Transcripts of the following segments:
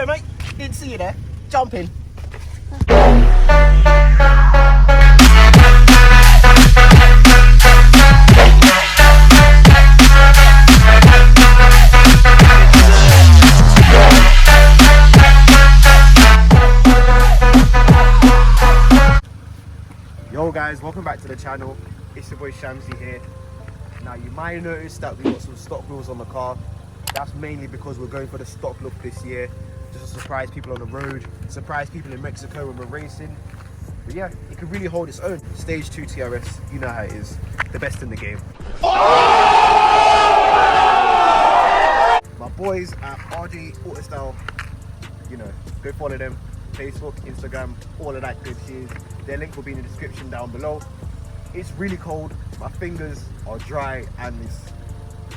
Hello, mate. Didn't see you there. Jump in. Yo guys, welcome back to the channel. It's your boy Shamsi here. Now you might have noticed that we got some stock wheels on the car. That's mainly because we're going for the stock look this year, just to surprise people on the road, surprise people in Mexico when we're racing. But yeah, it can really hold its own. Stage 2 TRS, you know how it is, the best in the game. My boys at RJ Autostyle, you know, go follow them. Facebook, Instagram, all of that good shit. Their link will be in the description down below. It's really cold, my fingers are dry and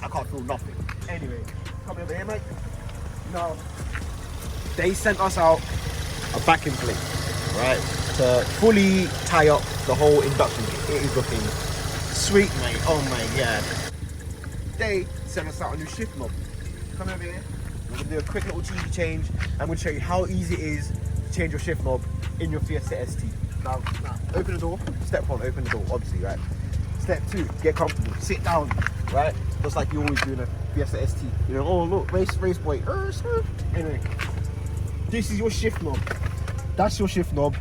I can't feel nothing. Anyway, come over here, mate. Now, they sent us out a backing plate, right, to fully tie up the whole induction kit. It is looking sweet, mate. Oh my god. They sent us out a new shift knob. Come over here. We're gonna do a quick little TV change. I'm gonna show you how easy it is to change your shift knob in your Fiesta ST. Now, open the door. Step 1, open the door, obviously, right? Step 2, get comfortable. Sit down, right? Just like you always do in a Fiesta ST. You know, oh look, race boy. Anyway, this is your shift knob. That's your shift knob.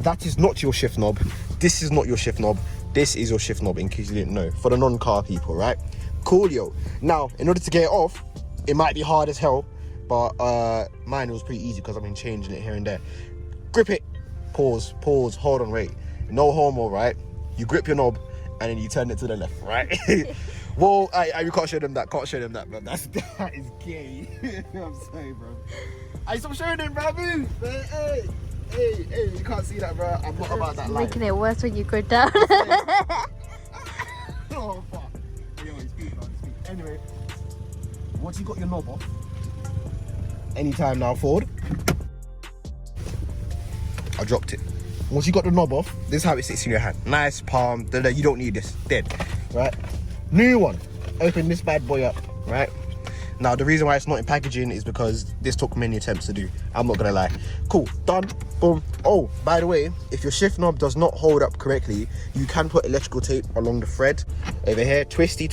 That is not your shift knob. This is not your shift knob. This is your shift knob, in case you didn't know. For the non-car people, right? Coolio. Now, in order to get it off, it might be hard as hell, but mine was pretty easy because I've been changing it here and there. Grip it. Pause, hold on, wait. No homo, right? You grip your knob and then you turn it to the left, right? Well, you can't show them that, bro. That is gay. I'm sorry, bro. I stop showing them, bro. Move. Hey, you can't see that, bro. I'm not about that life. Making it worse when you go down. Oh, fuck. Yo, speak, bro, speak. Anyway, once you got your knob off, anytime now, forward. I dropped it. Once you got the knob off, this is how it sits in your hand. Nice, palm, you don't need this, dead, right? New one, open this bad boy up, right? Now, the reason why it's not in packaging is because this took many attempts to do. I'm not gonna lie. Cool, done, boom. Oh, by the way, if your shift knob does not hold up correctly, you can put electrical tape along the thread. Over here, twisty,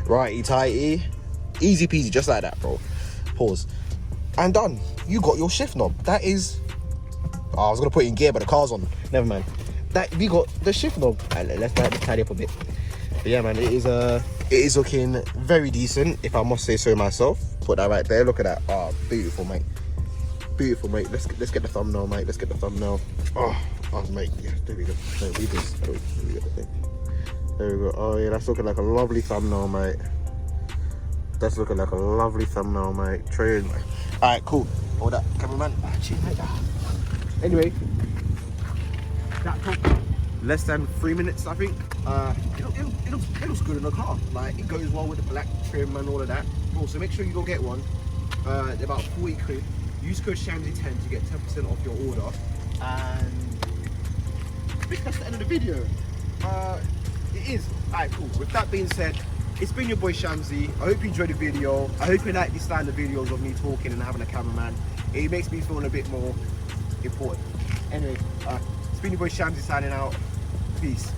righty, tighty. Easy peasy, just like that, bro. Pause. And done, you got your shift knob. That is, I was gonna put it in gear, but the car's on. Never mind. We got the shift knob. Right, let's tidy up a bit. But yeah, man, it is looking very decent, if I must say so myself. Put that right there. Look at that. Oh, beautiful, mate. Beautiful, mate. Let's get the thumbnail, mate. Let's get the thumbnail. Oh, mate. Yeah, there we go. There we go. There we go. Oh yeah, that's looking like a lovely thumbnail, mate. That's looking like a lovely thumbnail, mate. Train, mate. All right, cool. Hold that, cameraman. Anyway, that took less than 3 minutes, I think. It looks good in the car. Like, it goes well with the black trim and all of that. Also, make sure you go get one. They're about 40 quid. Use code SHAMSY10 to get 10% off your order. And I think that's the end of the video. It is. Alright, cool. With that being said, it's been your boy Shamsi. I hope you enjoyed the video. I hope you like these standard videos of me talking and having a cameraman. It makes me feel a bit more important. Anyway, it's been your boy Shamsi signing out. Peace.